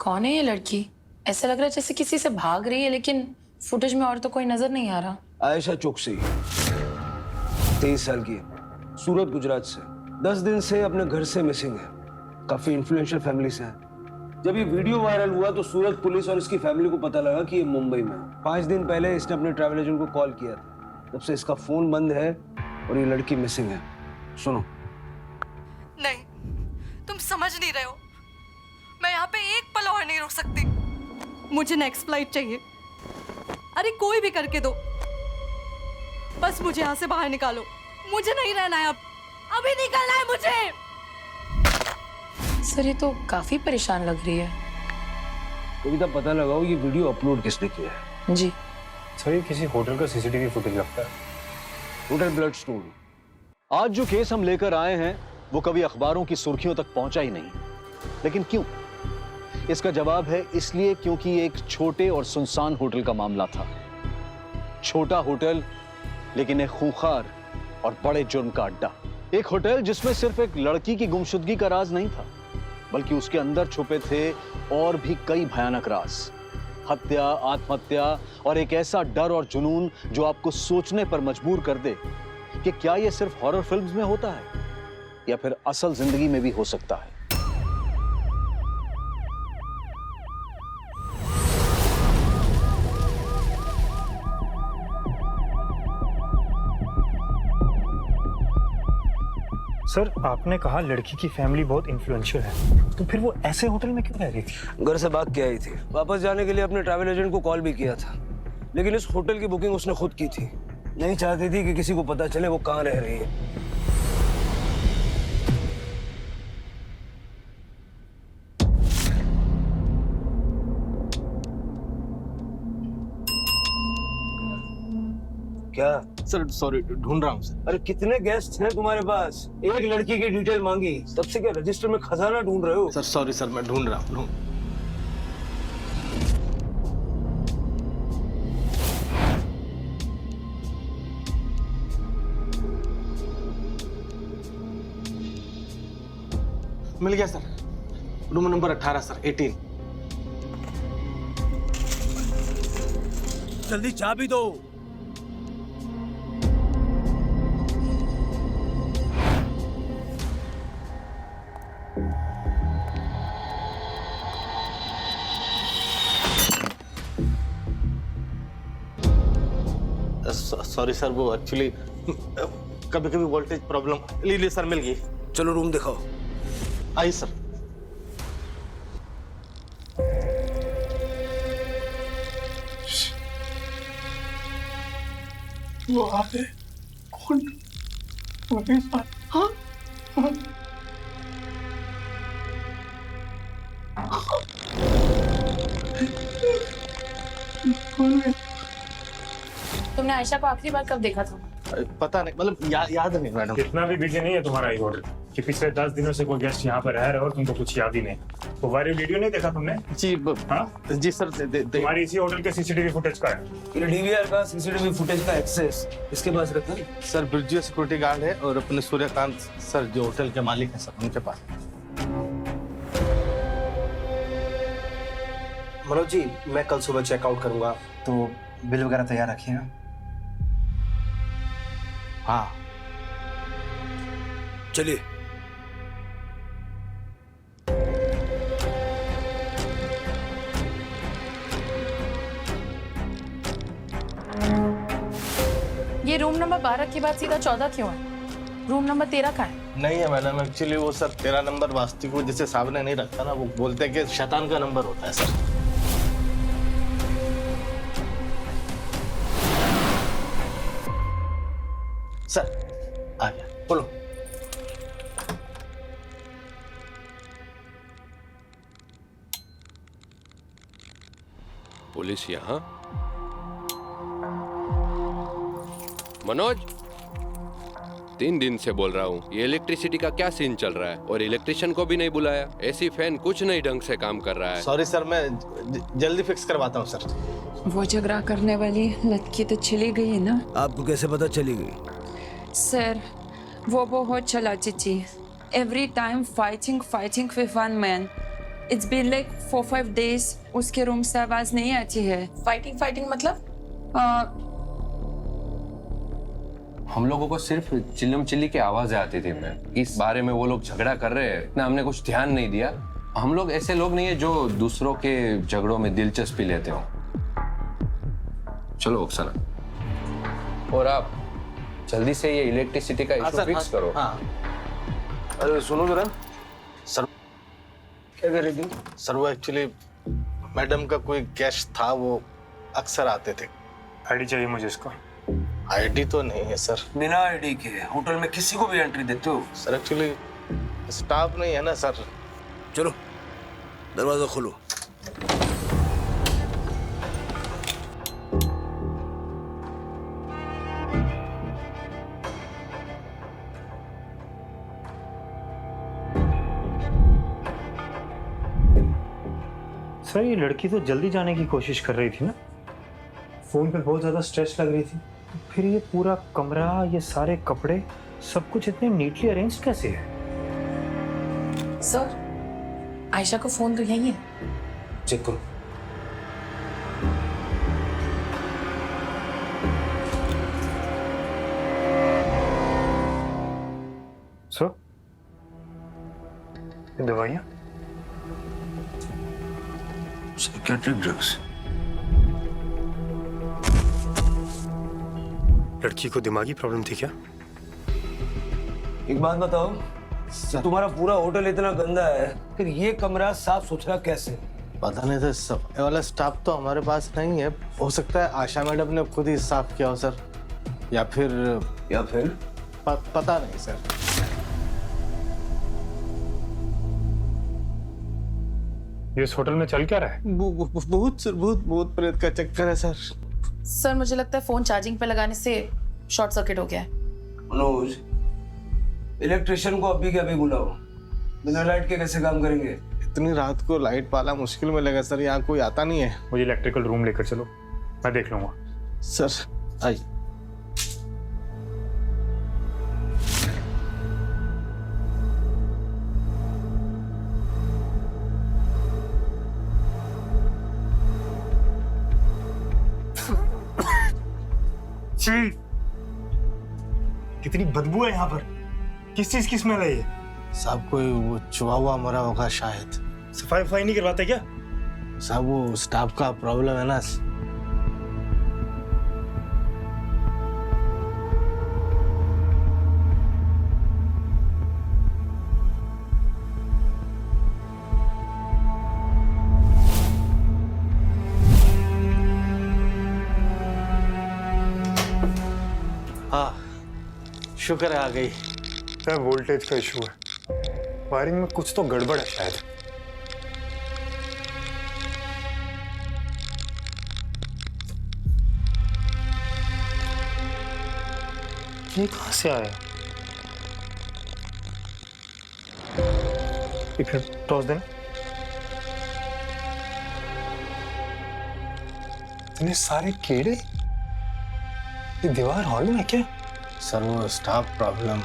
कौन है ये लड़की? ऐसा लग रहा है जैसे किसी से भाग रही है, लेकिन फुटेज में और तो कोई नजर नहीं आ रहा। आयशा चोकसी, 23 साल की, सूरत गुजरात से, 10 दिन से अपने घर से मिसिंग है। काफी इन्फ्लुएंशियल फैमिली से है। जब ये वीडियो वायरल हुआ तो सूरत पुलिस और इसकी फैमिली को पता लगा कि ये मुंबई में है। 5 दिन पहले इसने अपने ट्रैवल एजेंट को कॉल किया था। तब से इसका फोन बंद है और ये लड़की मिसिंग है। सुनो। नहीं, तुम समझ नहीं रहे हो। मैं यहाँ पे एक पल और नहीं रुक सकती। मुझे नेक्स्ट फ्लाइट चाहिए। अरे कोई भी करके दो, बस मुझे यहाँ से बाहर निकालो। मुझे नहीं रहना है अब, अभी निकलना है मुझे। सर, ये तो काफी परेशान लग रही है। कविता, पता लगाओ ये वीडियो अपलोड किसने किया है। जी सर, ये किसी होटल का सीसीटीवी फुटेज लगता है। Hotel blood stone. आज जो केस हम लेकर आए हैं वो कभी अखबारों की सुर्खियों तक पहुंचा ही नहीं। लेकिन क्यों? इसका जवाब है इसलिए क्योंकि ये एक छोटे और सुनसान होटल का मामला था। छोटा होटल, लेकिन एक खूंखार और बड़े जुर्म का अड्डा। एक होटल जिसमें सिर्फ एक लड़की की गुमशुदगी का राज नहीं था, बल्कि उसके अंदर छुपे थे और भी कई भयानक राज। हत्या, आत्महत्या और एक ऐसा डर और जुनून जो आपको सोचने पर मजबूर कर दे कि क्या यह सिर्फ हॉरर फिल्म्स में होता है या फिर असल जिंदगी में भी हो सकता है। सर, आपने कहा लड़की की फैमिली बहुत इन्फ्लुएंशियल है, तो फिर वो ऐसे होटल में क्यों रह रही थी? घर से भाग के आई थी। वापस जाने के लिए अपने ट्रैवल एजेंट को कॉल भी किया था, लेकिन इस होटल की बुकिंग उसने खुद की थी। नहीं चाहती थी कि किसी को पता चले वो कहाँ रह रही है। क्या? सर सॉरी, ढूंढ रहा हूँ सर। अरे कितने गेस्ट हैं तुम्हारे पास? एक लड़की की डिटेल मांगी, तब से क्या रजिस्टर में खजाना ढूंढ रहे हो? सर सॉरी सर, मैं ढूंढ रहा हूँ। मिल गया सर, रूम नंबर 18 सर, 18। जल्दी चाबी दो। सॉरी सर, वो एक्चुअली कभी कभी वोल्टेज प्रॉब्लम। लीजिए सर, मिल गई। चलो रूम दिखाओ। आइए सर। वो आते कौन? हाँ हाँ। कौन है? तुमने आयशा को आखिरी बार कब देखा था? पता नहीं, मतलब याद नहीं मैडम। इतना भी बिजी नहीं है तुम्हारा ये होटल कि पिछले 10 दिनों से कोई गेस्ट यहाँ पर रह रहे हो और तुमको कुछ याद ही नहीं। वो वायरल वीडियो नहीं देखा तुमने? जी हाँ जी सर, तुम्हारी इसी होटल के सीसीटीवी फुटेज का है। ये डीवीआर का सीसीटीवी फुटेज का एक्सेस इसके पास रखा है? सर ब्रिजियो सिक्योरिटी गार्ड है और अपने सूर्यकांत सर जो होटल के मालिक हैं सर, उनके पास। मनोज जी, मैं कल सुबह चेकआउट करूंगा, तो बिल वगैरह तैयार रखिए ना। हाँ चलिए। ये रूम नंबर 12 के बाद सीधा 14 क्यों है? रूम नंबर 13 का है। नहीं है मैडम, एक्चुअली वो सर 13 नंबर वास्तविक को जैसे सामने नहीं रखता ना, वो बोलते हैं कि शैतान का नंबर होता है सर। सर आ गया, बोलो। पुलिस यहाँ? मनोज, 3 दिन से बोल रहा हूँ, ये इलेक्ट्रिसिटी का क्या सीन चल रहा है? और इलेक्ट्रिशियन को भी नहीं बुलाया। एसी फैन कुछ नहीं ढंग से काम कर रहा है। सॉरी सर, मैं जल्दी फिक्स करवाता हूँ सर। वो झगड़ा करने वाली लड़की तो चली गई है ना? आपको कैसे पता चली गई? सर, वो बहुत चलाची थी। Every time fighting with one man. It's been like 4-5 days. उसके रूम से आवाज नहीं आती है। फाइटिंग मतलब? हम लोगों को सिर्फ चिल्लम चिल्ली की आवाजें आती थी मैम। इस बारे में वो लोग झगड़ा कर रहे हैं ना, हमने कुछ ध्यान नहीं दिया। हम लोग ऐसे लोग नहीं है जो दूसरों के झगड़ों में दिलचस्पी लेते हो। चलो ओक्साना, और आप जल्दी से ये इलेक्ट्रिसिटी का इशू फिक्स करो। हाँ अरे सुनो जरा, सर, क्या कर रही थी? सर वो एक्चुअली मैडम का कोई गेस्ट था, वो अक्सर आते थे। आईडी चाहिए मुझे इसको। आईडी तो नहीं है सर। बिना आईडी के होटल में किसी को भी एंट्री देते हो? सर एक्चुअली स्टाफ नहीं है ना सर। चलो दरवाजा खोलो। सर ये लड़की तो जल्दी जाने की कोशिश कर रही थी ना, फोन पे बहुत ज्यादा स्ट्रेस लग रही थी, तो फिर ये पूरा कमरा, ये सारे कपड़े, सब कुछ इतने नीटली अरेंज कैसे है? सर, आयशा का फोन तो यही है। चेक करो। सर ये दवाइयाँ? Psychiatric drugs. लड़की को दिमागी प्रॉब्लम थी क्या? एक बात बताओ, तुम्हारा पूरा होटल इतना गंदा है, फिर ये कमरा साफ सुथरा कैसे? पता नहीं सर, सब ये वाला स्टाफ तो हमारे पास नहीं है। हो सकता है आशा मैडम ने खुद ही साफ किया हो सर, या फिर पता नहीं सर। ये इस होटल में चल क्या रहा है? बहुत प्रेत का चक्कर है सर। सर मुझे लगता है फोन चार्जिंग पे लगाने से शॉर्ट सर्किट हो गया है। मनोज, इलेक्ट्रिशियन को अभी के अभी बुलाओ। बिना लाइट के कैसे काम करेंगे? इतनी रात को लाइट पाला मुश्किल में लगा सर, यहाँ कोई आता नहीं है। मुझे इलेक्ट्रिकल रूम लेकर चलो, मैं देख लूंगा। सर आई कितनी बदबू है यहाँ पर, किस चीज की स्मेल है ये? साहब कोई वो चुहा हुआ मरा होगा शायद। सफाई नहीं करवाते क्या? साहब वो स्टाफ का प्रॉब्लम है ना। हाँ शुक्र है आ गई। क्या वोल्टेज का इशू है, वायरिंग में कुछ तो गड़बड़ है शायद। ये कहां से आया? एक मिनट टॉस देना। इतने सारे कीड़े, ये दीवार हॉल में है क्या? सर वो स्टाफ प्रॉब्लम।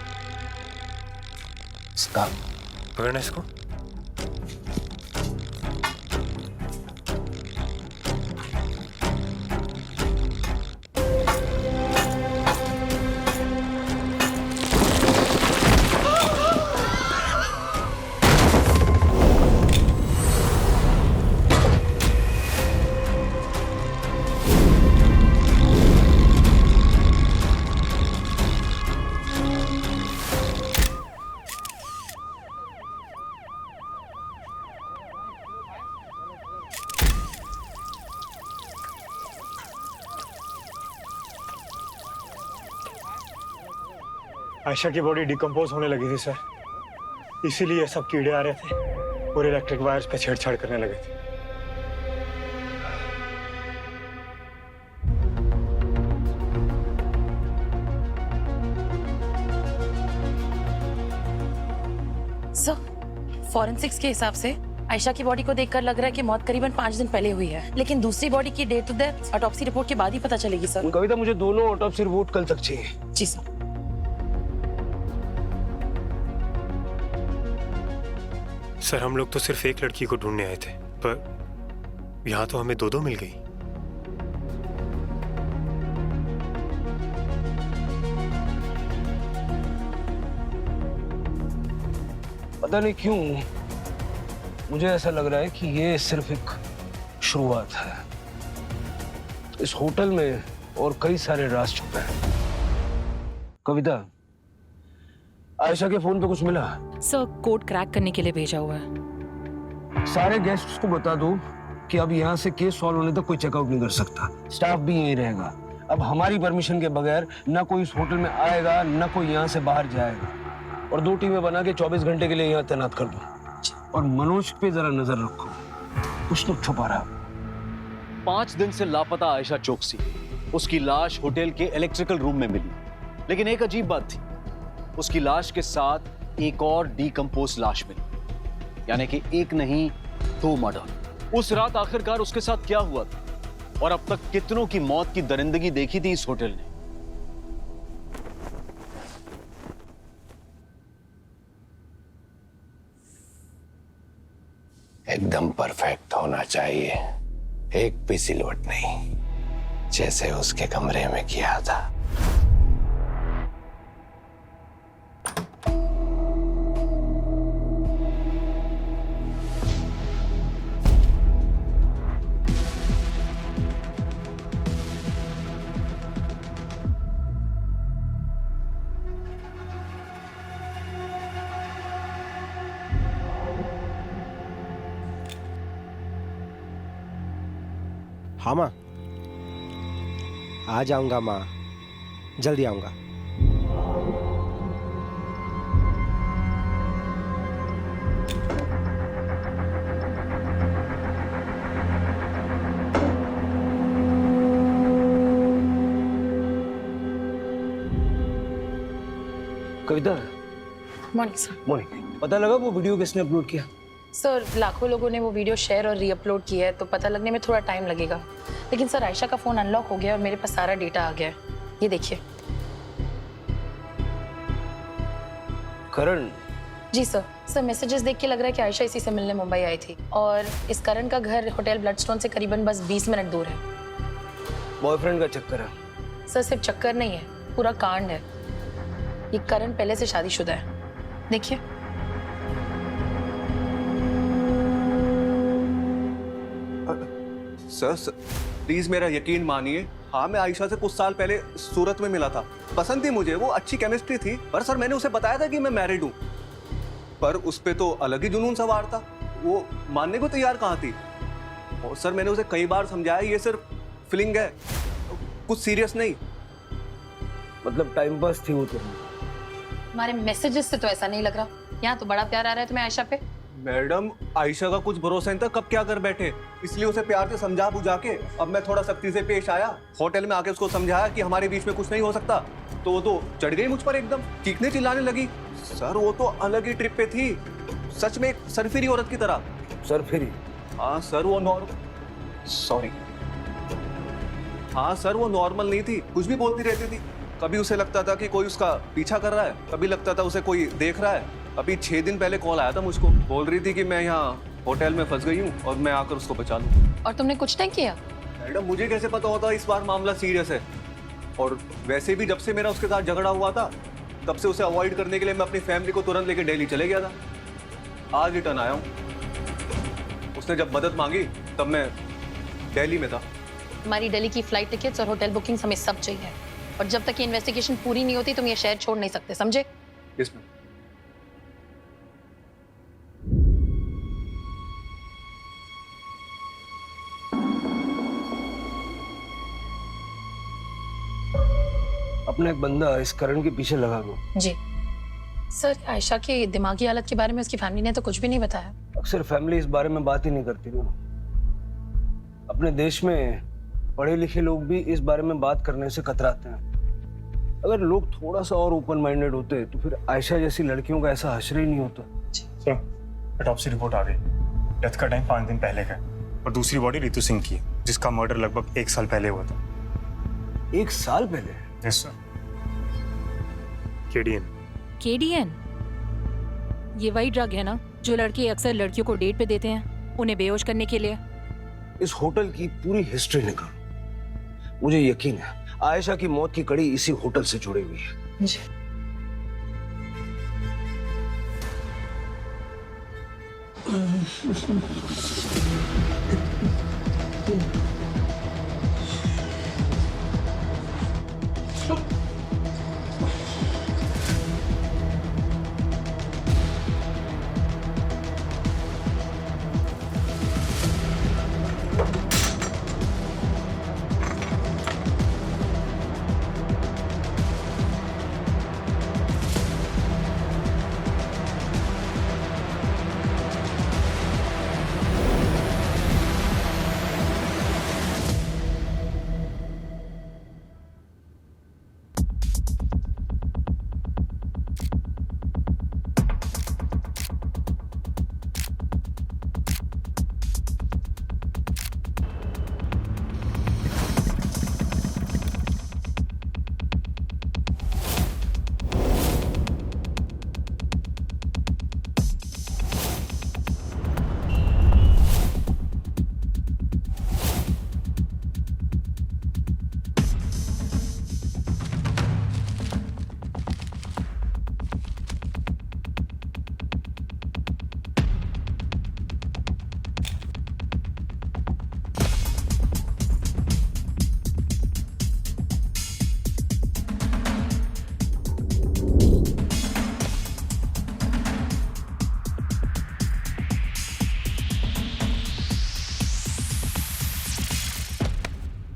स्टाफ पकड़ना इसको। आयशा की बॉडी डिकम्पोज होने लगी थी सर, इसीलिए सब कीड़े आ रहे थे और इलेक्ट्रिक वायर्स पे छेड़छाड़ करने लगे थे। सर, फॉरेंसिक्स के हिसाब से आयशा की बॉडी को देखकर लग रहा है कि मौत करीबन 5 दिन पहले हुई है, लेकिन दूसरी बॉडी की date to death autopsy report के बाद ही पता चलेगी सर। कविता, मुझे दोनों ऑटोप्सी रिपोर्ट कल तक चाहिए। जी सर। सर हम लोग तो सिर्फ एक लड़की को ढूंढने आए थे, पर यहाँ तो हमें दो मिल गई। पता नहीं क्यों मुझे ऐसा लग रहा है कि ये सिर्फ एक शुरुआत है। इस होटल में और कई सारे राज छुपे हैं। कविता, आयशा के फोन पे कुछ मिला? सर कोड क्रैक करने के लिए भेजा हुआ है। सारे गेस्ट्स को बता दो कि अब यहाँ से केस सॉल्व होने तक कोई चेकआउट नहीं कर सकता। स्टाफ भी यहीं रहेगा। अब हमारी परमिशन के बगैर ना कोई इस होटल में आएगा ना कोई यहाँ से बाहर जाएगा। और 2 टीमें बना के 24 घंटे के लिए यहाँ तैनात कर दो। और मनोज पे जरा नजर रखो, कुछ तो छुपा रहा। 5 दिन से लापता आयशा चोकसी, उसकी लाश होटल के इलेक्ट्रिकल रूम में मिली। लेकिन एक अजीब बात थी, उसकी लाश के साथ एक और डीकंपोज लाश मिली, यानी कि एक नहीं 2 मर्डर। उस रात आखिरकार उसके साथ क्या हुआ था और अब तक कितनों की मौत की दरिंदगी देखी थी इस होटल ने? एकदम परफेक्ट होना चाहिए, एक भी सिलवट नहीं, जैसे उसके कमरे में किया था। हाँ माँ, आ जाऊंगा माँ, जल्दी आऊंगा। कविता, मॉर्निंग सर। मॉर्निंग। पता लगा वो वीडियो किसने अपलोड किया? सर लाखों लोगों ने वो वीडियो शेयर और रीअपलोड किया है, तो पता लगने में थोड़ा टाइम लगेगा। लेकिन सर आयशा का फोन अनलॉक हो गया और मेरे पास सारा डेटा आ गया है। ये देखिए। करण? जी सर। सर मैसेजेस देख के लग रहा है कि आयशा इसी से मिलने मुंबई आई थी और इस करण का घर होटल ब्लडस्टोन से करीबन बस 20 मिनट दूर है। बॉयफ्रेंड का चक्कर है? सर सिर्फ चक्कर नहीं है, पूरा कांड है। ये करण पहले से शादीशुदा है, देखिए। सर प्लीज मेरा यकीन मानिए, हाँ मैं आयशा से कुछ साल पहले सूरत में मिला था। पसंद थी मुझे, वो अच्छी केमिस्ट्री थी। पर सर मैंने उसे बताया था कि मैं मैरिड हूँ, पर उस पे तो अलग ही जुनून सवार था। वो मानने को तैयार कहाँ थी। और सर मैंने उसे कई बार समझाया, ये सिर्फ फीलिंग है, कुछ सीरियस नहीं। मतलब टाइम पास थी वो तो? हमारे मैसेजेस से तो ऐसा नहीं लग रहा। यहाँ तो बड़ा प्यार आ रहा है तुम्हें आयशा पे। मैडम आयशा का कुछ भरोसा नहीं था कब क्या कर बैठे, इसलिए उसे प्यार से समझा बुझा के अब मैं थोड़ा सख्ती से पेश आया। होटल में आके उसको समझाया कि हमारे बीच में कुछ नहीं हो सकता, तो वो तो चढ़ गई मुझ पर, एकदम चीखने चिल्लाने लगी। सर वो तो अलग ही ट्रिप पे थी, सच में एक सरफिरी औरत की तरह। सरफिरी? हाँ सर वो हाँ सर वो नॉर्मल नहीं थी, कुछ भी बोलती रहती थी। कभी उसे लगता था कि कोई उसका पीछा कर रहा है, कभी लगता था उसे कोई देख रहा है। अभी 6 दिन पहले कॉल आया था मुझको, बोल रही थी कि मैं यहाँ होटल में फंस गई हूँ और मैं आकर उसको बचा लूँ। और तुमने कुछ नहीं किया? मैडम मुझे कैसे पता होता इस बार मामला सीरियस है। और वैसे भी जब से मेरा उसके साथ झगड़ा हुआ था, तब से उसे अवॉइड करने के लिए मैं अपनी फैमिली को तुरंत लेके दिल्ली चले गया था। आज रिटर्न आया हूँ। उसने जब मदद मांगी तब मैं दिल्ली में था। हमारी दिल्ली की फ्लाइट टिकट्स और होटल बुकिंग हमें सब चाहिए, और जब तक ये इन्वेस्टिगेशन पूरी नहीं होती तुम ये शहर छोड़ नहीं सकते, समझे? Yes ma'am. अपना एक बंदा इस करण के पीछे लगा दो। जी सर। आयशा की दिमागी हालत के बारे में उसकी फैमिली ने तो कुछ भी नहीं बताया। अक्सर फैमिली इस बारे में बात ही नहीं करती ना। अपने देश में पढ़े लिखे लोग भी इस बारे में बात करने से कतराते हैं। अगर लोग थोड़ा सा और ओपन माइंडेड होते तो फिर आयशा जैसी लड़कियों का ऐसा हश्र ही नहीं होता। सर ऑटोप्सी रिपोर्ट आ गई। डेथ का टाइम 5 दिन पहले का है और दूसरी बॉडी रितु सिंह की है, जिसका मर्डर लगभग 1 साल पहले हुआ था। 1 साल पहले? Yes sir. केडीएन। केडीएन? ये वही ड्रग है ना जो लड़के अक्सर लड़कियों को डेट पे देते हैं उन्हें बेहोश करने के लिए। इस होटल की पूरी हिस्ट्री निकालो, मुझे यकीन है आयशा की मौत की कड़ी इसी होटल से जुड़ी हुई है। जी।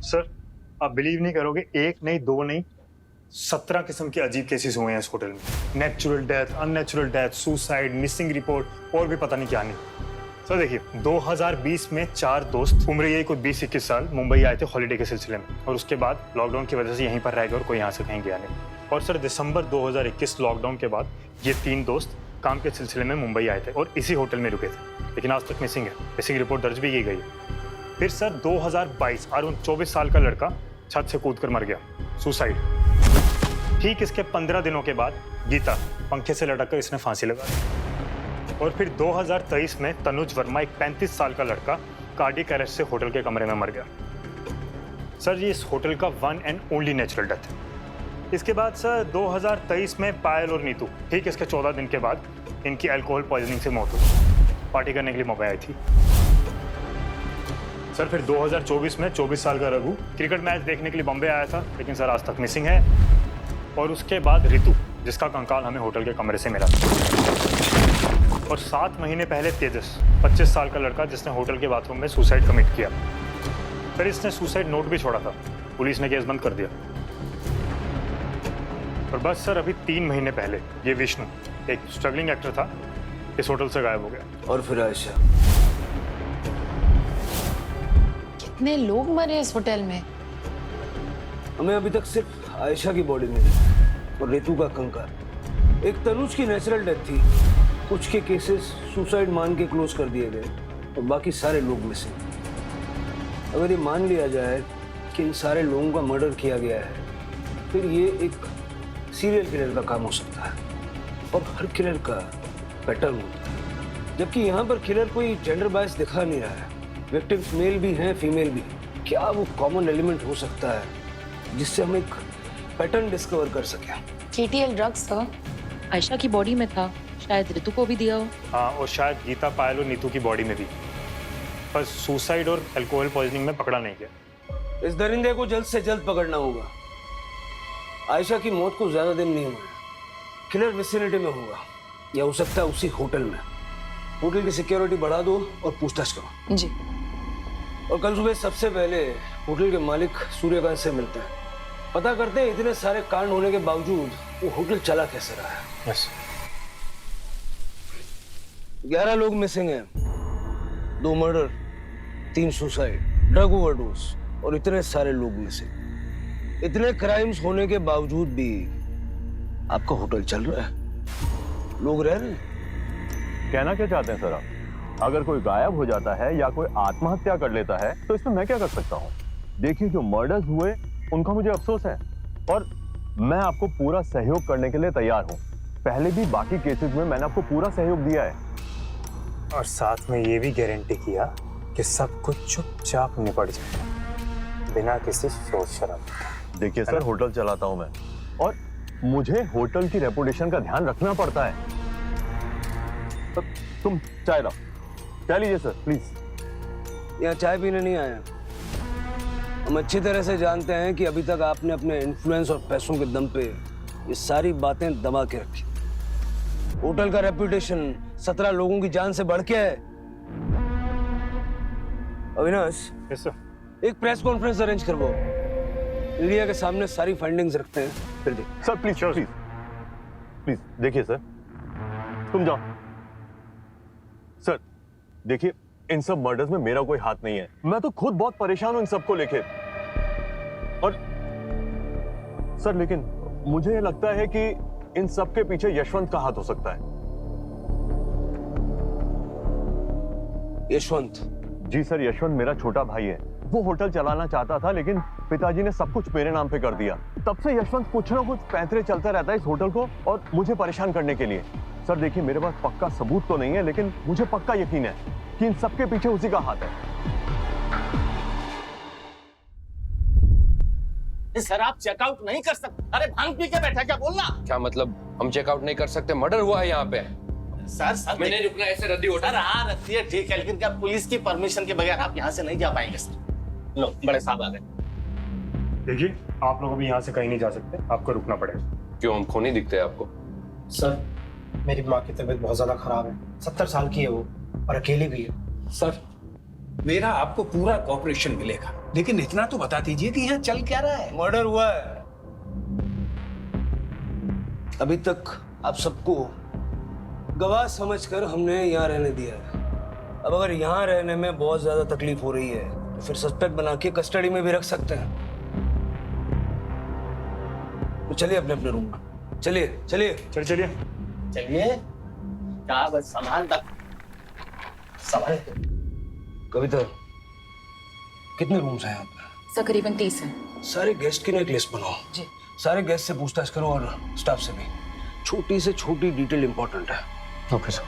सर आप बिलीव नहीं करोगे, एक नहीं दो नहीं 17 किस्म के अजीब केसेस हुए हैं इस होटल में। Natural death, unnatural death, suicide, missing report और भी पता नहीं क्या नहीं। सर देखिए 2020 में 4 दोस्त उम्र यही कुछ 20-21 साल मुंबई आए थे हॉलीडे के सिलसिले में, और उसके बाद लॉकडाउन की वजह से यहीं पर रह गए और कोई यहाँ से कहीं गया नहीं। और सर दिसंबर 2021 लॉकडाउन के बाद ये 3 दोस्त काम के सिलसिले में मुंबई आए थे और इसी होटल में रुके थे, लेकिन आज तक मिसिंग है। मिसिंग रिपोर्ट दर्ज भी की गई है। फिर सर 2022 अरुण 24 साल का लड़का छत से कूदकर मर गया, सुसाइड। ठीक इसके 15 दिनों के बाद गीता पंखे से लटक कर इसने फांसी लगा दी। और फिर 2023 में तनुज वर्मा एक 35 साल का लड़का कार्डियक अरेस्ट से होटल के कमरे में मर गया। सर ये इस होटल का 1 एंड ओनली नेचुरल डेथ है। इसके बाद सर 2023 में पायल और नीतू ठीक इसके 14 दिन के बाद इनकी अल्कोहल पॉइजनिंग से मौत हुई। पार्टी करने के लिए मुंबई आई थी। सर फिर 2024 में 24 साल का रघु क्रिकेट मैच देखने के लिए बॉम्बे आया था, लेकिन सर आज तक मिसिंग है। और उसके बाद रितु जिसका कंकाल हमें होटल के कमरे से मिला। और 7 महीने पहले तेजस 25 साल का लड़का जिसने होटल के बाथरूम में सुसाइड कमिट किया। फिर इसने सुसाइड नोट भी छोड़ा था, पुलिस ने केस बंद कर दिया। और बस सर अभी 3 महीने पहले ये विष्णु एक स्ट्रगलिंग एक्टर था, इस होटल से गायब हो गया। और फिर आयशा। कितने लोग मरे इस होटल में? हमें अभी तक सिर्फ आयशा की बॉडी मिली और रितु का कंकाल। एक तनुज की नेचुरल डेथ थी, कुछ के केसेस सुसाइड मान के क्लोज कर दिए गए और बाकी सारे लोग मिसिंग। अगर ये मान लिया जाए कि इन सारे लोगों का मर्डर किया गया है, फिर ये एक सीरियल किलर का काम हो सकता है। और हर किलर का पैटर्न होता है, जबकि यहाँ पर किलर कोई जेंडर बायस दिखा नहीं रहा है। विक्टिम्स मेल भी हैं, फीमेल भी। क्या वो कॉमन एलिमेंट हो सकता है जिससे हम एक पैटर्न डिस्कवर कर सकें? KTL ड्रग्स सर आयशा की बॉडी में था, शायद ऋतु को भी दिया हो। हाँ, और शायद गीता, पायल और नीतू की बॉडी में भी। पर सुसाइड और अल्कोहल पॉइजनिंग में पकड़ा नहीं गया। इस दरिंदे को जल्द से जल्द पकड़ना होगा। आयशा की मौत को ज्यादा दिन नहीं हुआ, किलर विसिनिटी में होगा या हो सकता है उसी होटल में। होटल की सिक्योरिटी बढ़ा दो और पूछताछ करो। जी। और कल सुबह सबसे पहले होटल के मालिक सूर्यकांत से मिलते हैं, पता करते हैं इतने सारे कांड होने के बावजूद वो होटल चला कैसे रहा है। यस। 11 लोग मिसिंग हैं, 2 मर्डर, 3 सुसाइड, ड्रग ओवरडोज और इतने सारे लोग मिसिंग। इतने क्राइम्स होने के बावजूद भी आपका होटल चल रहा है, लोग रह रहे हैं। कहना क्या चाहते हैं सर आप? अगर कोई गायब हो जाता है या कोई आत्महत्या कर लेता है तो इसमें मैं क्या कर सकता हूँ? देखिए जो मर्डर्स हुए उनका मुझे अफसोस है और मैं आपको पूरा सहयोग करने के लिए तैयार हूँ। पहले भी बाकी केसेस में मैंने आपको पूरा सहयोग दिया है। और साथ में ये भी गारंटी किया कि सब कुछ चुपचाप निपट जाए बिना किसी शोर शराबे के। देखिए सर, होटल चलाता हूं मैं और मुझे होटल की रेपुटेशन का ध्यान रखना पड़ता है। तुम चाय लाओ, चाय लीजिए सर प्लीज। यहाँ चाय पीने नहीं आए हैं। हम अच्छी तरह से जानते हैं कि अभी तक आपने अपने इन्फ्लुएंस और पैसों के दम पे ये सारी बातें दबा के रखी। होटल का रेपुटेशन 17 लोगों की जान से बढ़ के है। अविनाश, एक प्रेस कॉन्फ्रेंस अरेंज करवाओ, मीडिया के सामने सारी फाइंडिंग्स रखते हैं, फिर देख। सर प्लीज प्लीज प्लीज देखिए सर, तुम जाओ। सर देखिए, इन सब मर्डर्स में मेरा कोई हाथ नहीं है। मैं तो खुद बहुत परेशान हूं इन सबको लेके। और सर लेकिन मुझे लगता है कि इन सब के पीछे यशवंत का हाथ हो सकता है। यशवंत? जी सर, यशवंत मेरा छोटा भाई है। वो होटल चलाना चाहता था लेकिन पिताजी ने सब कुछ मेरे नाम पे कर दिया। तब से यशवंत कुछ ना कुछ पैंतरे चलता रहता है इस होटल को और मुझे परेशान करने के लिए। सर देखिए, मेरे पास पक्का सबूत तो नहीं है लेकिन मुझे पक्का यकीन है कि इन सबके पीछे उसी का हाथ है। सर आप चेकआउट नहीं कर सकते। अरे भांग पी के बैठा, क्या बोलना? क्या मतलब हम चेकआउट नहीं कर सकते? मर्डर हुआ है यहाँ पे। सर मैंने रुकना ऐसे रद्दी होता। सर हाँ रखती है, ठीक है, लेकिन क्या पुलिस की परमिशन के बगैर आप यहाँ से नहीं जा पाएंगे सर। लो बड़े साहब आ गए। देखिए, आप लोग अभी यहाँ से कहीं नहीं जा सकते, आपको रुकना पड़ेगा। क्यों, हम खूनी दिखते हैं आपको? सर मेरी माँ की तबीयत बहुत ज्यादा खराब है, 70 साल की है वो और अकेली भी है। सर मेरा आपको पूरा कॉपरेशन मिलेगा, लेकिन इतना तो बता दीजिए कि यहाँ चल क्या रहा है। मर्डर हुआ है। अभी तक आप सबको गवाह समझकर हमने यहाँ रहने दिया है। अब अगर यहाँ रहने में बहुत ज्यादा तकलीफ हो रही है तो फिर सस्पेक्ट बना के कस्टडी में भी रख सकते हैं। तो चलिए अपने अपने रूम में। चलिए चलिए चलिए चलिए। क्या बस सामान तक संभाल। कविता, कितने रूम्स हैं यहाँ पे? तकरीबन 30 है। सारे गेस्ट की ना एक लिस्ट बनाओ जी। सारे गेस्ट से पूछताछ करो और स्टाफ से भी। छोटी से छोटी डिटेल इंपॉर्टेंट है। Okay sir.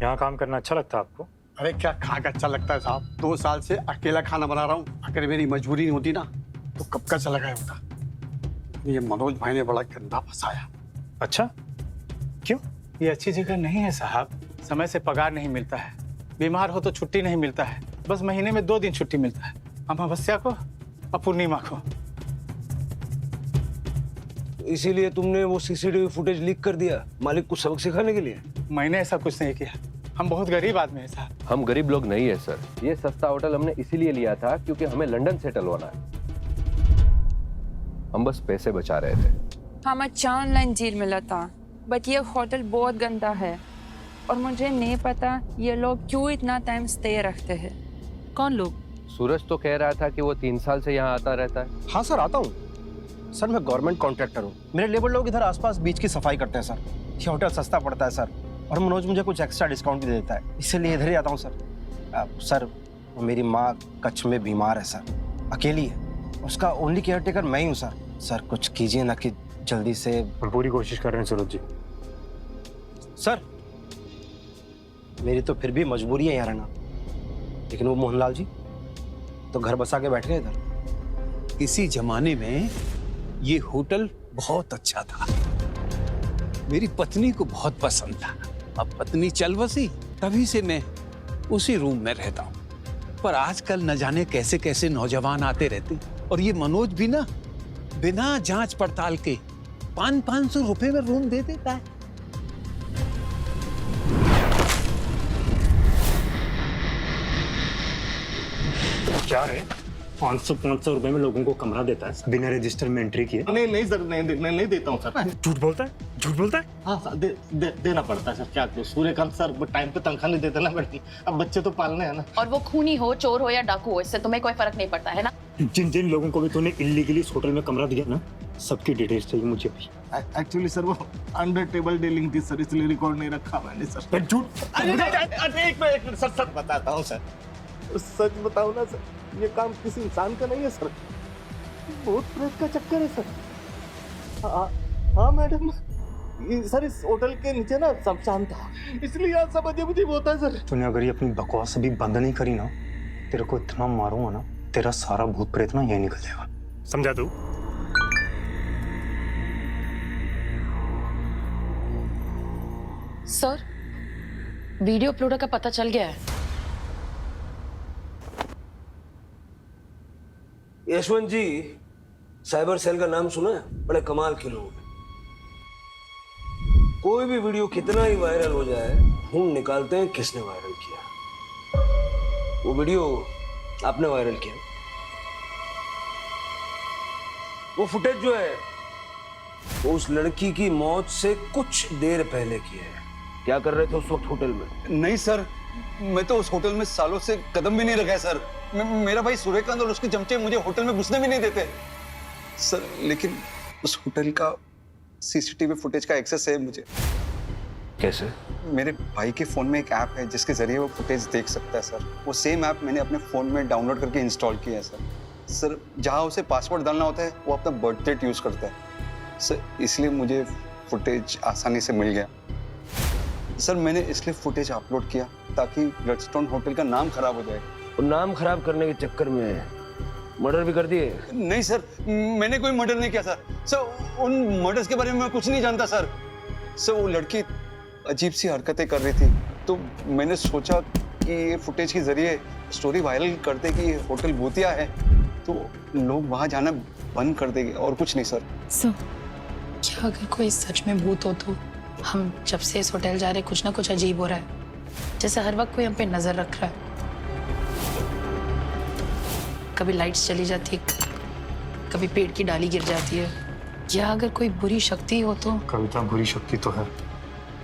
यहाँ काम करना अच्छा लगता है आपको? अरे क्या खा के अच्छा लगता है साहब, 2 साल से अकेला खाना बना रहा हूँ। अगर मेरी मजबूरी नहीं होती ना तो कब का चला गया होता। ये मनोज भाई ने बड़ा गंदा फंसाया। अच्छा, क्यों? ये अच्छी जगह नहीं है साहब। समय से पगार नहीं मिलता है, बीमार हो तो छुट्टी नहीं मिलता है, बस महीने में 2 दिन छुट्टी मिलता है, अमावस्या को और पूर्णिमा को। इसीलिए तुमने वो सीसीटीवी फुटेज लीक कर दिया मालिक को सबक सिखाने के लिए? मैंने ऐसा कुछ नहीं किया, हम बहुत गरीब आदमी हैं साहब। हम गरीब लोग नहीं है सर। ये सस्ता होटल हमने इसीलिए लिया था क्योंकि हमें लंदन सेटल होना है। हम बस पैसे बचा रहे थे। हमें अच्छा ऑनलाइन डील मिला था, बट ये होटल बहुत गंदा है और मुझे नहीं पता ये लोग क्यों इतना टाइम स्टे रखते हैं। कौन लोग? सूरज तो कह रहा था कि वो 3 साल से यहाँ आता रहता है। हाँ सर आता हूँ सर, मैं गवर्नमेंट कॉन्ट्रैक्टर हूँ। मेरे लेबर लोग इधर आसपास बीच की सफाई करते हैं सर। ये होटल सस्ता पड़ता है सर और मनोज मुझे कुछ एक्स्ट्रा डिस्काउंट भी दे देता है, इसीलिए इधर ही आता हूँ सर। सर मेरी माँ कच्छ में बीमार है सर, अकेली है, उसका ओनली केयर टेकर मैं ही हूँ सर। सर कुछ कीजिए ना कि जल्दी से। हम पूरी कोशिश कर रहे हैं सूरज जी। सर मेरी तो फिर भी मजबूरी है यहाँ रहना, लेकिन वो मोहनलाल जी तो घर बसा के बैठ गए इधर। किसी जमाने में ये होटल बहुत अच्छा था, मेरी पत्नी को बहुत पसंद था। अब पत्नी चल बसी, तभी से मैं उसी रूम में रहता हूँ। पर आजकल न जाने कैसे कैसे नौजवान आते रहते, और ये मनोज भी ना बिना जांच पड़ताल के 500-500 रुपए में रूम दे देता है। क्या है, 500 रुपए में लोगों को कमरा देता है बिना रजिस्टर में एंट्री किए? नहीं सर, नहीं देता हूँ सर। झूठ बोलता है, झूठ बोलता है। हाँ सर, देना पड़ता है सर। क्या करूं, सूर्यकांत सर टाइम पे तनख्वाह नहीं देते ना मैडम, अब बच्चे तो पालने हैं ना। और वो खूनी हो, चोर हो या डाकू हो, इससे तुम्हें कोई फर्क नहीं पड़ता है ना। जिन जिन लोगों को भी तूने इल्लीगली इस होटल में कमरा दिया ना, सबकी डिटेल्स चाहिए मुझे अभी। एक्चुअली सर वो अंडर टेबल डीलिंग थी सर, इसलिए रिकॉर्ड नहीं रखा मैंने सर। झूठ। एक मिनट सर, सच बताता हूँ सर, सच बताऊँ ना सर, ये काम किसी इंसान का नहीं है सर, भूत प्रेत का चक्कर है सर। हाँ मैडम, सर इस होटल के नीचे ना शमशान था, इसलिए यहाँ सब अजीब होता है सर। तूने अगर ये अपनी बकवास अभी बंद नहीं करी ना, तेरे को इतना मारूंगा ना, तेरा सारा भूत प्रेत ना यही निकल जाएगा, समझा तू? सर, वीडियो अपलोडर का पता चल गया है। यशवंत जी, साइबर सेल का नाम सुना है? बड़े कमाल के लोग हैं। कोई भी वीडियो कितना ही वायरल हो जाए, ढूंढ निकालते हैं किसने वायरल किया। वो वीडियो आपने वायरल किया। वो फुटेज जो है वो उस लड़की की मौत से कुछ देर पहले की है। क्या कर रहे थे उस वक्त होटल में? नहीं सर, मैं तो उस होटल में सालों से कदम भी नहीं रखा है सर। मेरा भाई सूर्यकांत और उसके चमचे मुझे होटल में घुसने भी नहीं देते सर। लेकिन उस होटल का सीसीटीवी फुटेज का एक्सेस है मुझे। कैसे? मेरे भाई के फोन में एक ऐप है जिसके जरिए वो फुटेज देख सकता है सर। वो सेम ऐप मैंने अपने फोन में डाउनलोड करके इंस्टॉल किया है सर। सर जहाँ उसे पासवर्ड डालना होता है वो अपना बर्थ डेट यूज करता है सर, इसलिए मुझे फुटेज आसानी से मिल गया सर। मैंने इसलिए फुटेज अपलोड किया ताकि ब्लडस्टोन होटल का नाम खराब हो जाए। और नाम खराब करने के चक्कर में मर्डर भी कर दिए? नहीं सर, मैंने कोई मर्डर नहीं किया सर। सर उन मर्डर्स के बारे में मैं कुछ नहीं जानता सर। सर वो लड़की अजीब सी हरकतें कर रही थी, तो मैंने सोचा कि ये फुटेज के जरिए स्टोरी वायरल कर दे कि ये होटल भूतिया है, तो लोग वहाँ जाना बंद कर देंगे और कुछ नहीं सर। सर, क्या अगर कोई सच में भूत हो तो? हम जब से इस होटल जा रहे कुछ ना कुछ अजीब हो रहा है, जैसे हर वक्त कोई हम पे नजर रख रहा है। कभी लाइट्स चली जाती है, कभी पेड़ की डाली गिर जाती है। या अगर कोई बुरी शक्ति हो तो? कविता, बुरी शक्ति तो है,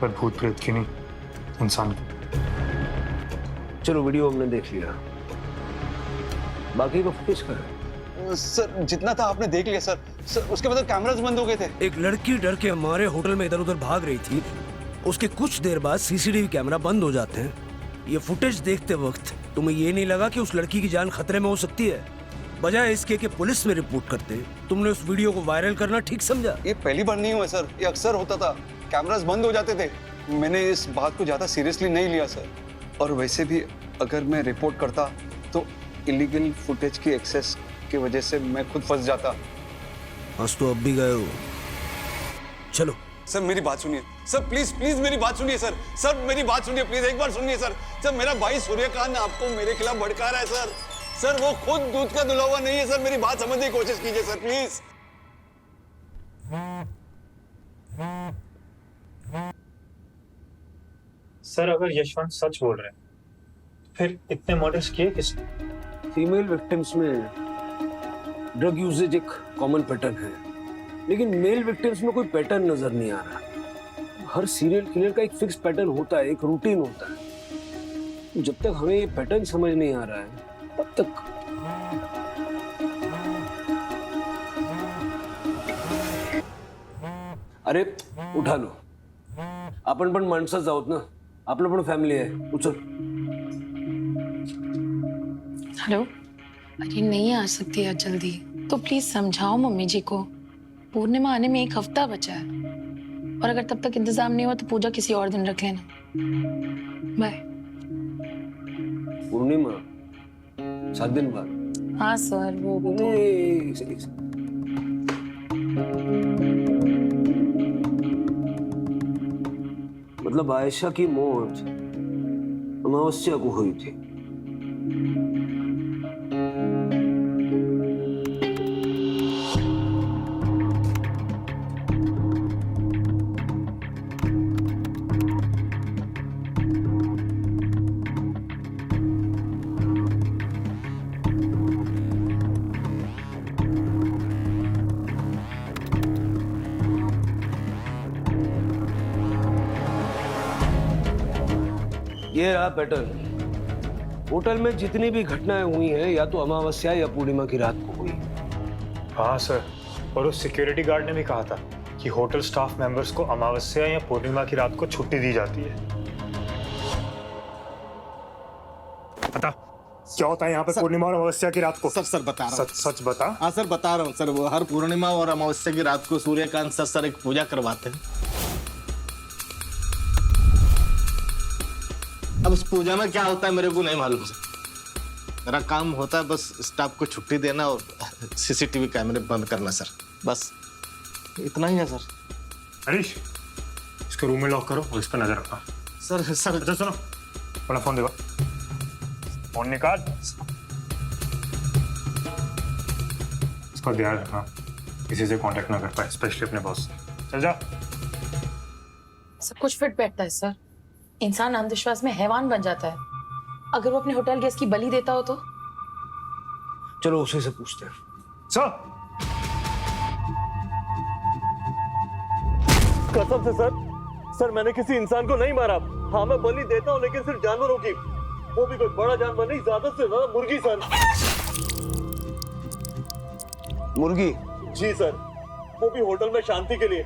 पर भूत प्रेत की नहीं, इंसान की। चलो वीडियो हमने देख लिया, बाकी का फुटेज का है। सर जितना था आपने देख लिया सर। सर उसके बाद कैमरास बंद हो गए थे। एक लड़की डर के हमारे होटल में इधर उधर भाग रही थी, उसके कुछ देर बाद सीसीटीवी कैमरा बंद हो जाते हैं। ये फुटेज देखते वक्त तुम्हें ये नहीं लगा कि उस लड़की की जान खतरे में हो सकती है? बजाय इसके कि पुलिस में रिपोर्ट करते, तुमने उस वीडियो को वायरल करना ठीक समझा। ये पहली बार नहीं हुआ सर, ये अक्सर होता था, कैमरास बंद हो जाते थे। मैंने इस बात को ज्यादा सीरियसली नहीं लिया सर। और वैसे भी अगर मैं रिपोर्ट करता तो इलीगल फुटेज की एक्सेस की वजह से मैं खुद फंस जाता। बस तो अब भी गए हो। चलो सर मेरी बात सुनिए सर, प्लीज प्लीज मेरी बात सुनिए सर। सर मेरी बात सुनिए प्लीज, एक बार सुनिए सर। सर मेरा भाई सूर्यकांत आपको मेरे खिलाफ भड़का रहा है सर। सर वो खुद दूध का धुला हुआ नहीं है सर, मेरी बात समझने की कोशिश कीजिए सर प्लीज। सर अगर यशवंत सच बोल रहे हैं, फिर इतने मर्डर्स किए किसने? फीमेल विक्टिम्स में ड्रग यूजेज एक कॉमन पैटर्न है, लेकिन मेल विक्टिम्स में कोई पैटर्न नजर नहीं आ रहा। हर सीरियल किलर का एक फिक्स पैटर्न होता है, एक रूटीन होता है। जब तक हमें ये पैटर्न समझ नहीं आ रहा है तब तक अरे उठा लो, आपण पण माणसंच आहोत ना, आपलं पण फॅमिली आहे, उचल। हेलो, अरे नहीं आ सकती है जल्दी, तो प्लीज समझाओ मम्मी जी को। पूर्णिमा आने में 1 हफ्ता बचा है, और अगर तब तक इंतजाम नहीं हुआ तो पूजा किसी और दिन रख लेना। बाय। पूर्णिमा 7 दिन बाद? हाँ सर, वो मतलब आयशा की मौत अमावस्या को हुई थी। ये रहा पैटर्न। होटल में जितनी भी घटनाएं हुई हैं या तो अमावस्या या पूर्णिमा की रात को हुई। हाँ सर, और उस सिक्योरिटी गार्ड ने भी कहा था कि होटल स्टाफ मेंबर्स को अमावस्या या पूर्णिमा की रात को छुट्टी दी जाती है। पता क्या होता है यहाँ पे पूर्णिमा और अमावस्या की रात को? सर बता रहा हूँ। सच बता। हाँ सर बता रहा हूँ सर, वो हर पूर्णिमा और अमावस्या की रात को सूर्यकांत सर एक पूजा करवाते हैं। अब उस पूजा में क्या होता है मेरे को नहीं मालूम सर। मेरा काम होता है बस स्टाफ को छुट्टी देना और सीसीटीवी कैमरे बंद करना सर, बस इतना ही है सर। हरीश, इसको रूम में लॉक करो और इस पर नजर रखना। सर अच्छा सुनो, अपना फोन देखो, फोन निकाल, इसको ध्यान रखना, किसी से कांटेक्ट ना कर पाए, स्पेशली अपने बॉस से। चल जा। सब कुछ फिट बैठता है सर। इंसान अंधविश्वास में हैवान बन जाता है। अगर वो अपने होटल गेस्ट की बलि देता हो तो? चलो उसी से पूछते हैं। सर, कसम से सर मैंने किसी इंसान को नहीं मारा। हाँ मैं बलि देता हूँ लेकिन सिर्फ जानवरों की, वो भी कोई बड़ा जानवर नहीं, ज्यादा से ज्यादा मुर्गी सर। मुर्गी? जी सर, वो भी होटल में शांति के लिए।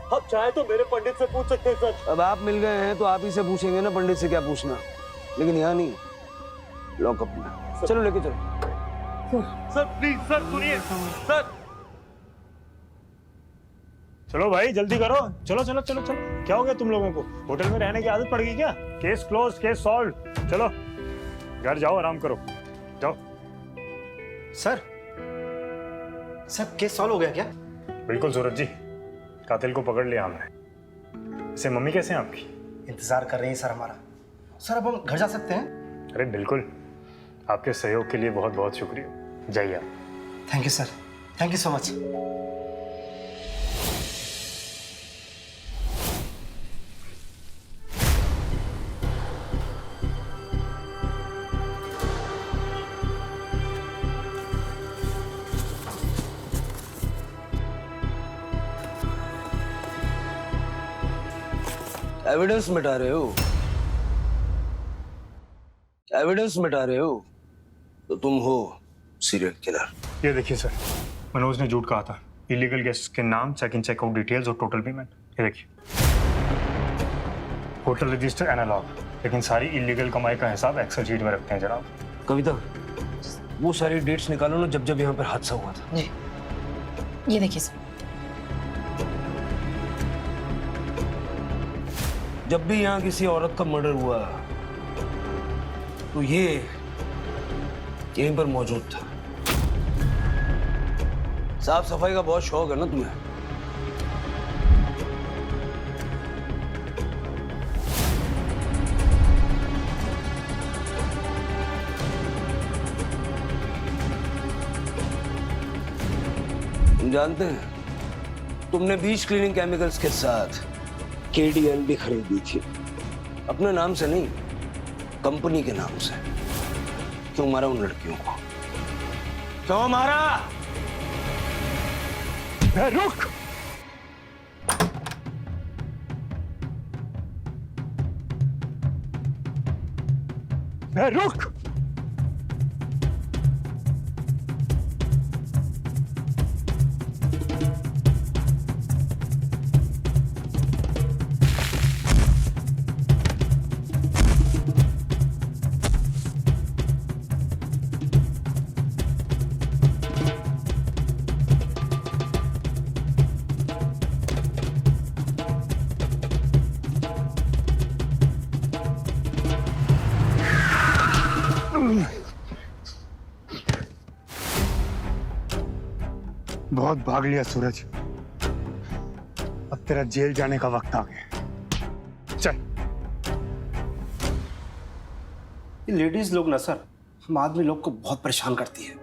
आप चाहे तो मेरे पंडित से पूछ सकते हैं सर। अब आप मिल गए हैं तो आप ही से पूछेंगे ना, पंडित से क्या पूछना, लेकिन यहाँ नहीं, लॉकअप में। चलो लेके चलो। सर प्लीज सर सुनिए सर। चलो भाई जल्दी करो, चलो चलो चलो चलो। क्या हो गया तुम लोगों को? होटल में रहने की आदत पड़ गई क्या? Case close, case solve. चलो घर जाओ, आराम करो, जाओ। सर केस सॉल्व हो गया क्या? बिल्कुल सूरज जी, कातिल को पकड़ लिया हमने। इसे मम्मी कैसे हैं आपकी? इंतजार कर रही हैं सर हमारा। सर अब हम घर जा सकते हैं? अरे बिल्कुल, आपके सहयोग के लिए बहुत बहुत शुक्रिया। जाइए आप। Thank you sir, thank you so much. Evidence मिटा रहे हो? एविडेंस मिटा रहे हो तो तुम हो सीरियल किलर। ये देखिए सर, मनोज ने झूठ कहा था। इलीगल गेस्ट के नाम, चेक इन चेकआउट डिटेल्स और टोटल पेमेंट। ये देखिए, होटल रजिस्टर एनालॉग, लेकिन सारी इलीगल कमाई का हिसाब एक्सेल शीट में रखते हैं जनाब। कविता, वो सारी डेट्स निकालो ना जब जब यहाँ पर हादसा हुआ था। जी ये देखिए सर। जब भी यहाँ किसी औरत का मर्डर हुआ तो ये यहीं पर मौजूद था। साफ सफाई का बहुत शौक है ना तुम्हें? तुम जानते हैं, तुमने बीच क्लीनिंग केमिकल्स के साथ KDL भी खरीदी थी, अपने नाम से नहीं, कंपनी के नाम से। क्यों मारा उन लड़कियों को? क्यों मारा? रुक! रुक! बहुत भाग लिया सूरज, अब तेरा जेल जाने का वक्त आ गया। चल। ये लेडीज लोग ना सर, हम आदमी लोग को बहुत परेशान करती है,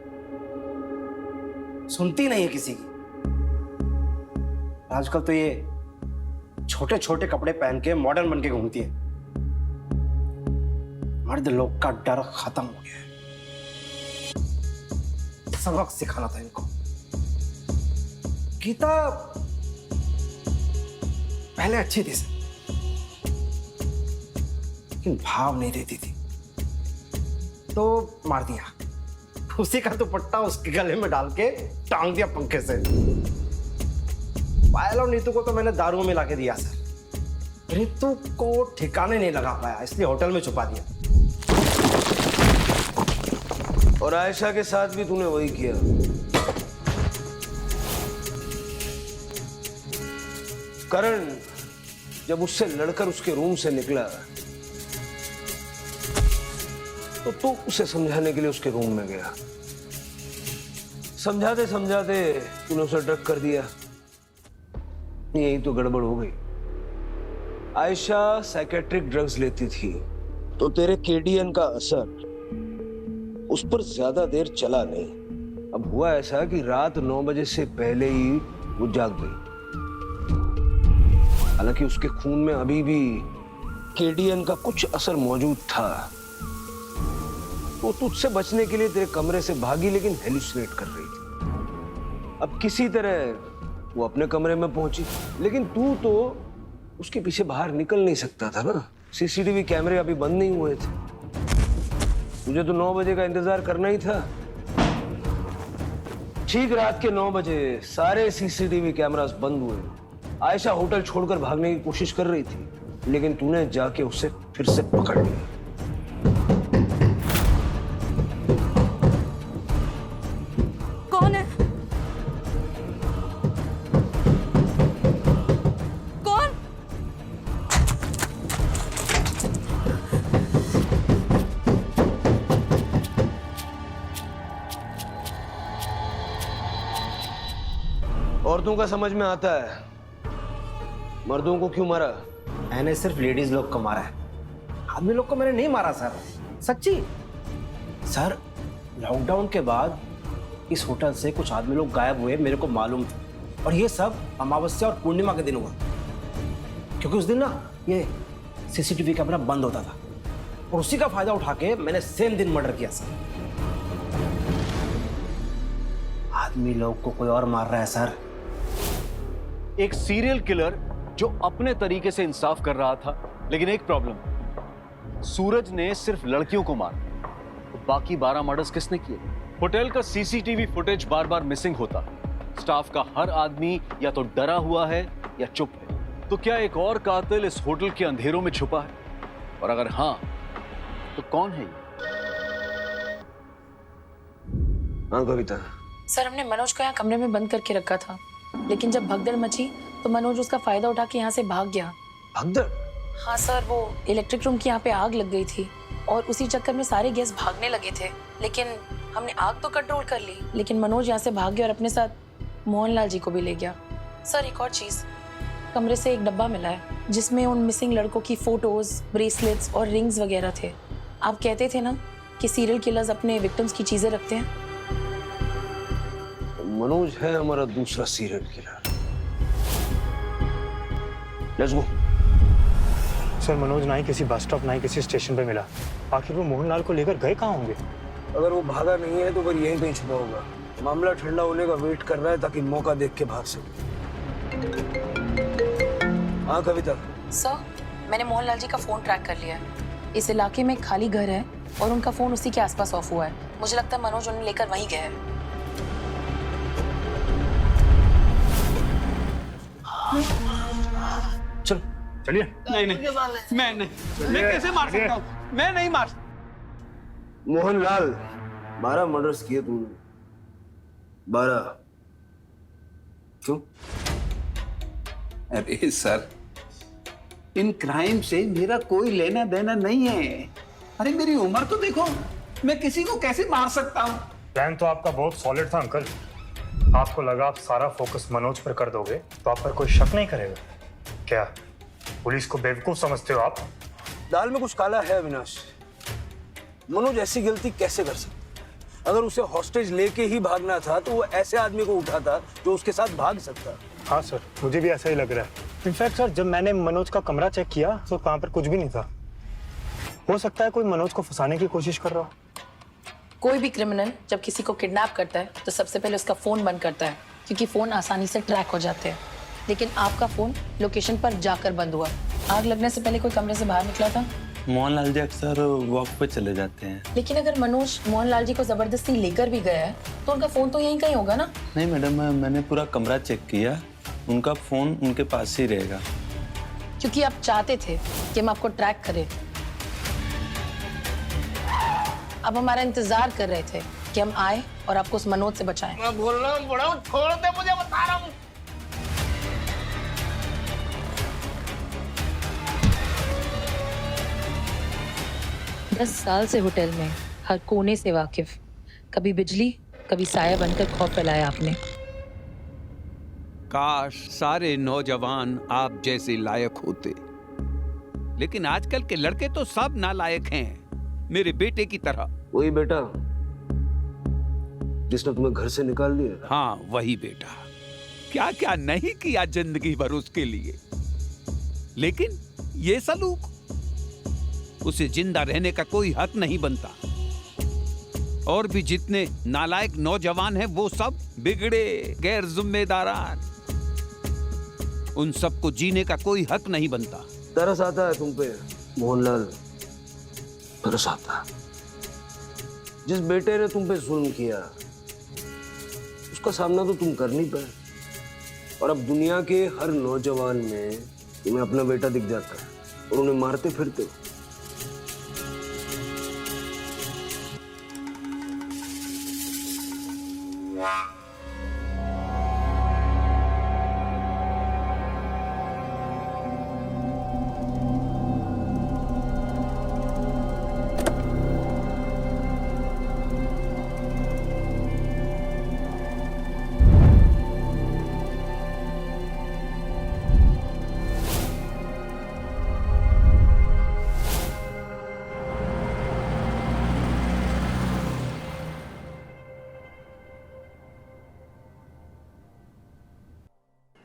सुनती नहीं है किसी की। आजकल तो ये छोटे छोटे कपड़े पहन के मॉडर्न बन के घूमती है। मर्द लोग का डर खत्म हो गया है। सबक सिखाना था इनको। गीता पहले अच्छी थी सर, लेकिन भाव नहीं देती थी तो मार दिया। उसी का दुपट्टा उसके गले में डाल के टांग दिया पंखे से। पायल और नीतू को तो मैंने दारू में लाके दिया सर। नीतू को ठिकाने नहीं लगा पाया, इसलिए होटल में छुपा दिया। और आयशा के साथ भी तूने वही किया। करण जब उससे लड़कर उसके रूम से निकला तो तू उसे समझाने के लिए उसके रूम में गया। समझाते समझाते तूने उसे ड्रग कर दिया। यही तो गड़बड़ हो गई। आयशा साइकेट्रिक ड्रग्स लेती थी तो तेरे केडीएन का असर उस पर ज्यादा देर चला नहीं। अब हुआ ऐसा कि रात 9 बजे से पहले ही वो जाग गई। हालांकि उसके खून में अभी भी केडीएन का कुछ असर मौजूद था। वो तुझसे बचने के लिए तेरे कमरे से भागी, लेकिन हेलुसिनेट कर रही थी। अब किसी तरह वो अपने कमरे में पहुंची, लेकिन तू तो उसके पीछे बाहर निकल नहीं सकता था ना। सीसीटीवी कैमरे अभी बंद नहीं हुए थे। तुझे तो 9 बजे का इंतजार करना ही था। ठीक रात के 9 बजे सारे सीसीटीवी कैमरास बंद हुए। आयशा होटल छोड़कर भागने की कोशिश कर रही थी, लेकिन तूने जाके उसे फिर से पकड़ लिया। कौन है? कौन? औरतों का समझ में आता है, मर्दों को क्यों मारा? मैंने सिर्फ लेडीज लोग को मारा है, आदमी लोग को मैंने नहीं मारा सर। सच्ची सर, लॉकडाउन के बाद इस होटल से कुछ आदमी लोग गायब हुए, मेरे को मालूम था। और ये सब अमावस्या और पूर्णिमा के दिन हुआ, क्योंकि उस दिन ना ये सीसीटीवी कैमरा बंद होता था, और उसी का फायदा उठा के मैंने सेम दिन मर्डर किया सर। आदमी लोग को कोई और मार रहा है सर। एक सीरियल किलर जो अपने तरीके से इंसाफ कर रहा था, लेकिन एक प्रॉब्लम, सूरज ने सिर्फ लड़कियों को मारा, तो बाकी 12 मर्डर्स किसने किए? होटल का सीसीटीवी फुटेज बार बार मिसिंग होता है। स्टाफ का हर आदमी या तो डरा हुआ है या चुप है। तो क्या एक और कातिल इस होटल के अंधेरों में छुपा है? और अगर हाँ, तो कौन है ये? हाँ कविता। सर, हमने मनोज को यहाँ कमरे में बंद करके रखा था, लेकिन जब भगदड़ मची तो मनोज उसका फायदा उठा के यहाँ से भाग गया। भगदड़? हाँ सर, वो इलेक्ट्रिक रूम की यहाँ पे आग लग गई थी और उसी चक्कर में सारे गेस्ट भागने लगे थे। लेकिन हमने आग तो कंट्रोल कर ली, लेकिन मनोज यहाँ से भाग गया और अपने साथ मोहनलाल जी को भी ले गया। सर, एक और चीज, कमरे से एक डब्बा मिला है जिसमें उन मिसिंग लड़कों की फोटोज, ब्रेसलेट्स और रिंग्स वगैरह थे। आप कहते थे ना कि सीरियल किलर्स अपने विक्टिम्स की चीजें रखते हैं। मनोज है हमारा दूसरा serial killer. Let's go. Sir, Manoj ना ही किसी बस स्टॉप ना ही किसी स्टेशन पे मिला। आखिर वो मोहनलाल को लेकर गए कहाँ होंगे? अगर वो भागा नहीं है तो फिर यहीं कहीं छुपा होगा। मामला ठंडा होने का वेट कर रहा है ताकि मौका देख के भाग सके। हाँ कविता। सर, मैंने मोहनलाल जी का फोन ट्रैक कर लिया है। इस इलाके में एक खाली घर है और उनका फोन उसी के आसपास ऑफ हुआ है। मुझे लगता है मनोज उन्हें लेकर वहीं गया है। चल चलिए। नहीं नहीं, मैं कैसे मार सकता हूँ? मैं नहीं मार। मोहनलाल, 12 मर्डर्स किए तूने। 12 क्यों? अरे सर, इन क्राइम से मेरा कोई लेना देना नहीं है। अरे मेरी उम्र तो देखो, मैं किसी को कैसे मार सकता हूँ? प्लान तो आपका बहुत सॉलिड था अंकल। आपको लगा आप सारा फोकस मनोज पर कर दोगे तो आप पर कोई शक नहीं करेगा क्या? पुलिस को बेवकूफ समझते हो आप? दाल में कुछ काला है अविनाश। मनोज ऐसी गलती कैसे कर सकता? अगर उसे हॉस्टेज लेके ही भागना था तो वो ऐसे आदमी को उठाता जो उसके साथ भाग सकता। हाँ सर, मुझे भी ऐसा ही लग रहा है। इनफैक्ट सर, जब मैंने मनोज का कमरा चेक किया तो वहाँ पर कुछ भी नहीं था। हो सकता है कोई मनोज को फंसाने की कोशिश कर रहा हो। कोई भी क्रिमिनल जब किसी को किडनैप करता है तो सबसे पहले उसका फोन बंद करता है, क्योंकि फोन आसानी से ट्रैक हो जाते हैं। लेकिन आपका फोन लोकेशन पर जाकर बंद हुआ। आग लगने से पहले कोई कमरे से बाहर निकला था? मोहनलाल जी अक्सर वॉक पे चले जाते हैं। लेकिन अगर मनोज मोहनलाल जी को जबरदस्ती लेकर भी गया है तो उनका फोन तो यहीं कहीं होगा ना? नहीं मैडम, मैंने पूरा कमरा चेक किया, उनका फोन उनके पास ही रहेगा। क्योंकि आप चाहते थे कि हम आपको ट्रैक करें। आप हमारा इंतजार कर रहे थे कि हम आए और आपको उस मनोज से बचाएं। मैं बोल रहा हूँ बड़ा, छोड़ दे मुझे, बता रहा हूँ। दस साल से होटल में हर कोने से वाकिफ, कभी बिजली कभी साया बनकर खौफ फैलाया आपने। काश सारे नौजवान आप जैसे लायक होते, लेकिन आजकल के लड़के तो सब नालायक हैं, मेरे बेटे की तरह। वही बेटा जिसने तुम्हें घर से निकाल दिया? हाँ वही बेटा, क्या क्या नहीं किया जिंदगी भर उसके लिए, लेकिन ये सलूक, उसे जिंदा रहने का कोई हक नहीं बनता। और भी जितने नालायक नौजवान हैं वो सब बिगड़े, गैर जिम्मेदारान, उन सबको जीने का कोई हक नहीं बनता। तरस आता है तुम पे मोहनलाल, तरस आता। जिस बेटे ने तुम पे जुल्म किया उसका सामना तो तुम कर नहीं पाए, और अब दुनिया के हर नौजवान में तुम्हें अपना बेटा दिख जाता है और उन्हें मारते फिरते हो।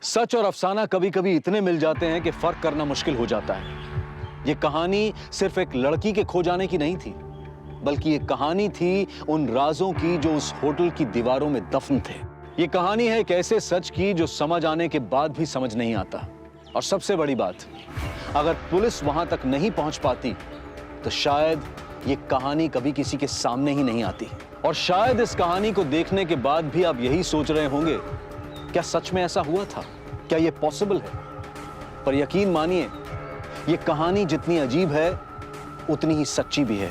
सच और अफसाना कभी कभी इतने मिल जाते हैं कि फर्क करना मुश्किल हो जाता है। ये कहानी सिर्फ एक लड़की के खो जाने की नहीं थी, बल्कि ये कहानी थी उन राजों की जो उस होटल की दीवारों में दफन थे। ये कहानी है एक ऐसे सच की जो समझ आने के बाद भी समझ नहीं आता। और सबसे बड़ी बात, अगर पुलिस वहां तक नहीं पहुंच पाती तो शायद ये कहानी कभी किसी के सामने ही नहीं आती। और शायद इस कहानी को देखने के बाद भी आप यही सोच रहे होंगे, क्या सच में ऐसा हुआ था? क्या ये पॉसिबल है? पर यकीन मानिए, ये कहानी जितनी अजीब है उतनी ही सच्ची भी है।